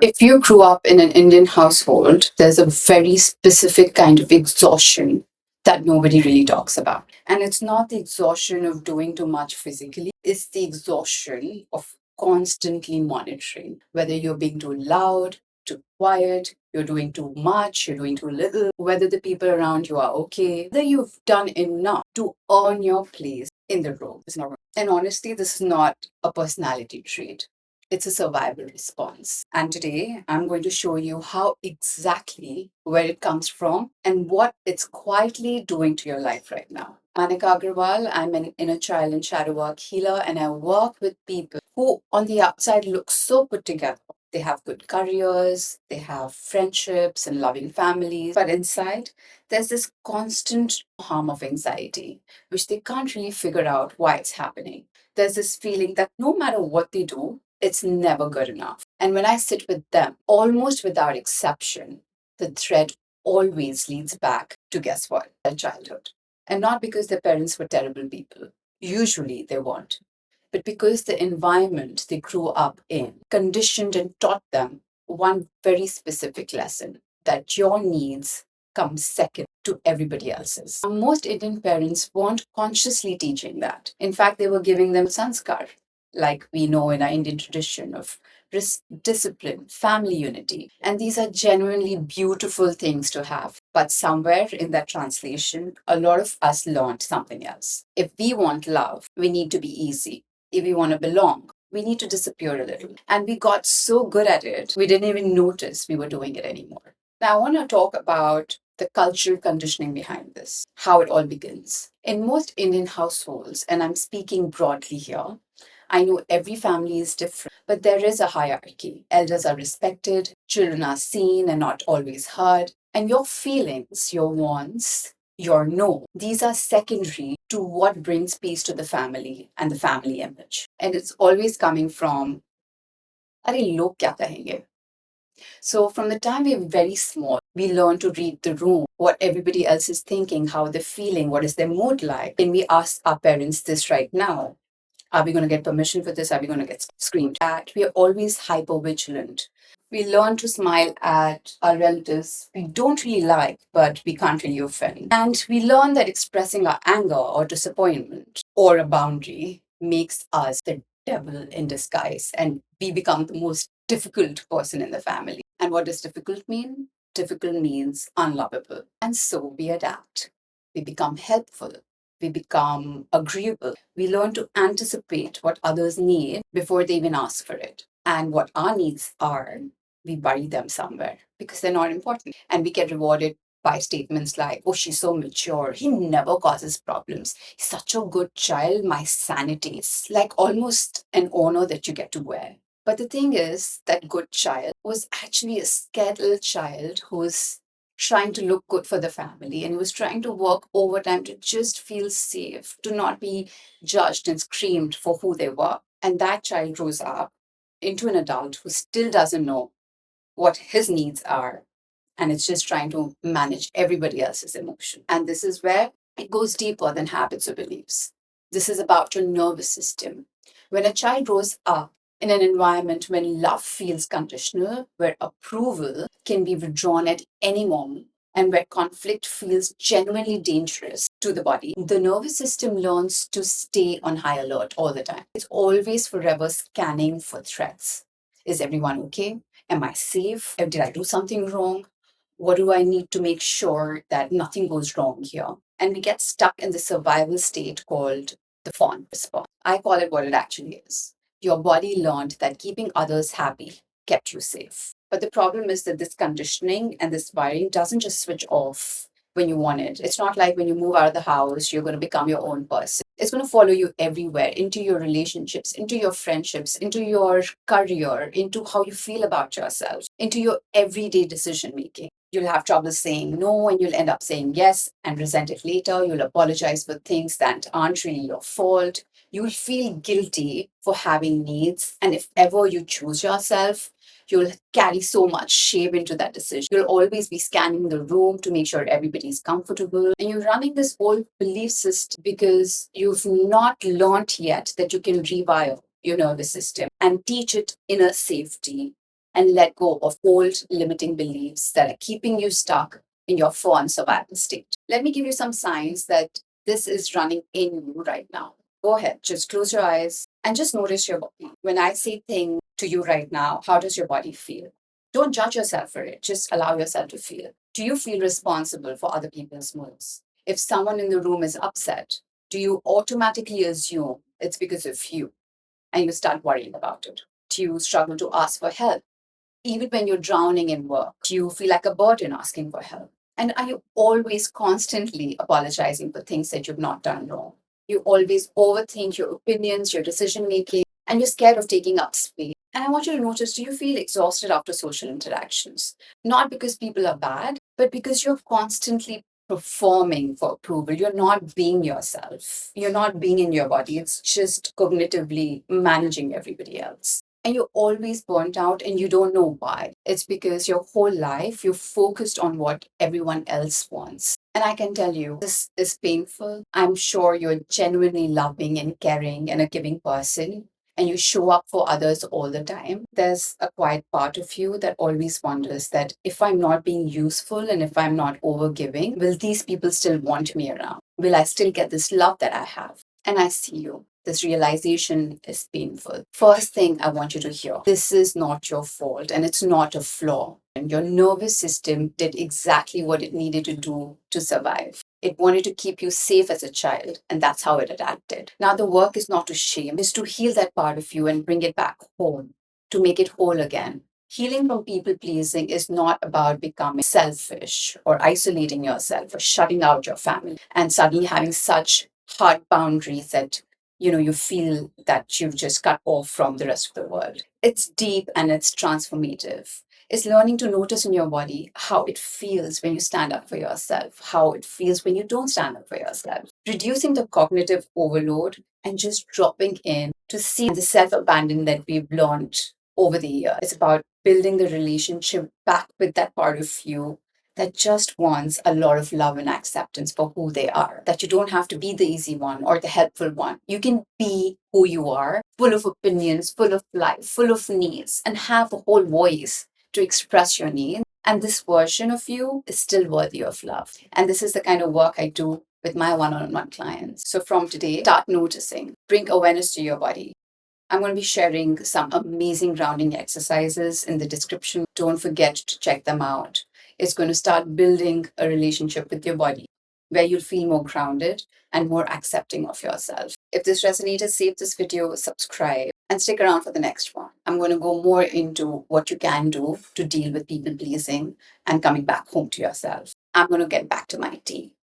If you grew up in an Indian household, there's a very specific kind of exhaustion that nobody really talks about. And it's not the exhaustion of doing too much physically, it's the exhaustion of constantly monitoring whether you're being too loud, too quiet, you're doing too much, you're doing too little, whether the people around you are okay, whether you've done enough to earn your place in the room. It's not. And honestly, this is not a personality trait. It's a survival response. And today I'm going to show you how exactly where it comes from and what it's quietly doing to your life right now. Anika Agrawal, I'm an inner child and shadow work healer, and I work with people who on the outside look so put together. They have good careers, they have friendships and loving families, but inside there's this constant harm of anxiety, which they can't really figure out why it's happening. There's this feeling that no matter what they do, it's never good enough. And when I sit with them, almost without exception, the thread always leads back to guess what? Their childhood. And not because their parents were terrible people. Usually they weren't. But because the environment they grew up in conditioned and taught them one very specific lesson that your needs come second to everybody else's. Most Indian parents weren't consciously teaching that. In fact, they were giving them sanskar, like we know in our Indian tradition of discipline, family unity. And these are genuinely beautiful things to have. But somewhere in that translation, a lot of us learned something else. If we want love, we need to be easy. If we want to belong, we need to disappear a little. And we got so good at it, we didn't even notice we were doing it anymore. Now, I want to talk about the cultural conditioning behind this, how it all begins. In most Indian households, and I'm speaking broadly here, I know every family is different, but there is a hierarchy. Elders are respected, children are seen and not always heard, and your feelings, your wants, your no, these are secondary to what brings peace to the family and the family image. And it's always coming from, अरे लोग क्या कहेंगे? So from the time we're very small, we learn to read the room, what everybody else is thinking, how they're feeling, what is their mood like. Can we ask our parents this right now? Are we going to get permission for this? Are we going to get screamed at? We are always hyper vigilant. We learn to smile at our relatives we don't really like, but we can't really offend. And we learn that expressing our anger or disappointment or a boundary makes us the devil in disguise, and we become the most difficult person in the family. And what does difficult mean? Difficult means unlovable. And so we adapt. We become helpful. We become agreeable. We learn to anticipate what others need before they even ask for it. And what our needs are, we bury them somewhere because they're not important. And we get rewarded by statements like, oh, she's so mature. He never causes problems. He's such a good child. My sanity. It's like almost an honor that you get to wear. But the thing is, that good child was actually a scared little child who was trying to look good for the family, and he was trying to work overtime to just feel safe, to not be judged and screamed for who they were. And that child grows up into an adult who still doesn't know what his needs are, and it's just trying to manage everybody else's emotion. And this is where it goes deeper than habits or beliefs. This is about your nervous system. When a child grows up in an environment when love feels conditional, where approval can be withdrawn at any moment, and where conflict feels genuinely dangerous to the body, the nervous system learns to stay on high alert all the time. It's always forever scanning for threats. Is everyone okay? Am I safe? Did I do something wrong? What do I need to make sure that nothing goes wrong here? And we get stuck in the survival state called the fawn response. I call it what it actually is. Your body learned that keeping others happy kept you safe. But the problem is that this conditioning and this wiring doesn't just switch off when you want it. It's not like when you move out of the house, you're going to become your own person. It's going to follow you everywhere, into your relationships, into your friendships, into your career, into how you feel about yourself, into your everyday decision making. You'll have trouble saying no, and you'll end up saying yes and resent it later. You'll apologize for things that aren't really your fault. You'll feel guilty for having needs. And if ever you choose yourself, you'll carry so much shame into that decision. You'll always be scanning the room to make sure everybody's comfortable. And you're running this old belief system because you've not learned yet that you can rewire your nervous system and teach it inner safety and let go of old limiting beliefs that are keeping you stuck in your fawn survival state. Let me give you some signs that this is running in you right now. Go ahead, just close your eyes and just notice your body. When I say things to you right now, how does your body feel? Don't judge yourself for it, just allow yourself to feel. Do you feel responsible for other people's moods? If someone in the room is upset, do you automatically assume it's because of you and you start worrying about it? Do you struggle to ask for help? Even when you're drowning in work, do you feel like a burden asking for help? And are you always constantly apologizing for things that you've not done wrong? You always overthink your opinions, your decision making, and you're scared of taking up space. And I want you to notice, do you feel exhausted after social interactions? Not because people are bad, but because you're constantly performing for approval. You're not being yourself. You're not being in your body. It's just cognitively managing everybody else. And you're always burnt out and you don't know why. It's because your whole life you're focused on what everyone else wants. And I can tell you, this is painful. I'm sure you're genuinely loving and caring and a giving person, and you show up for others all the time. There's a quiet part of you that always wonders that if I'm not being useful and if I'm not overgiving, will these people still want me around? Will I still get this love that I have? And I see you. This realization is painful. First thing I want you to hear, this is not your fault and it's not a flaw. And your nervous system did exactly what it needed to do to survive. It wanted to keep you safe as a child, and that's how it adapted. Now, the work is not to shame, it's to heal that part of you and bring it back home, to make it whole again. Healing from people pleasing is not about becoming selfish or isolating yourself or shutting out your family and suddenly having such hard boundaries that you feel that you've just cut off from the rest of the world. It's deep and it's transformative. It's learning to notice in your body how it feels when you stand up for yourself, how it feels when you don't stand up for yourself. Reducing the cognitive overload and just dropping in to see the self abandon that we've learned over the years. It's about building the relationship back with that part of you that just wants a lot of love and acceptance for who they are. That you don't have to be the easy one or the helpful one. You can be who you are, full of opinions, full of life, full of needs, and have a whole voice to express your needs. And this version of you is still worthy of love. And this is the kind of work I do with my one on one clients. So from today, start noticing, bring awareness to your body. I'm going to be sharing some amazing grounding exercises in the description. Don't forget to check them out. It's going to start building a relationship with your body where you'll feel more grounded and more accepting of yourself. If this resonated, save this video, subscribe, and stick around for the next one. I'm going to go more into what you can do to deal with people pleasing and coming back home to yourself. I'm going to get back to my tea.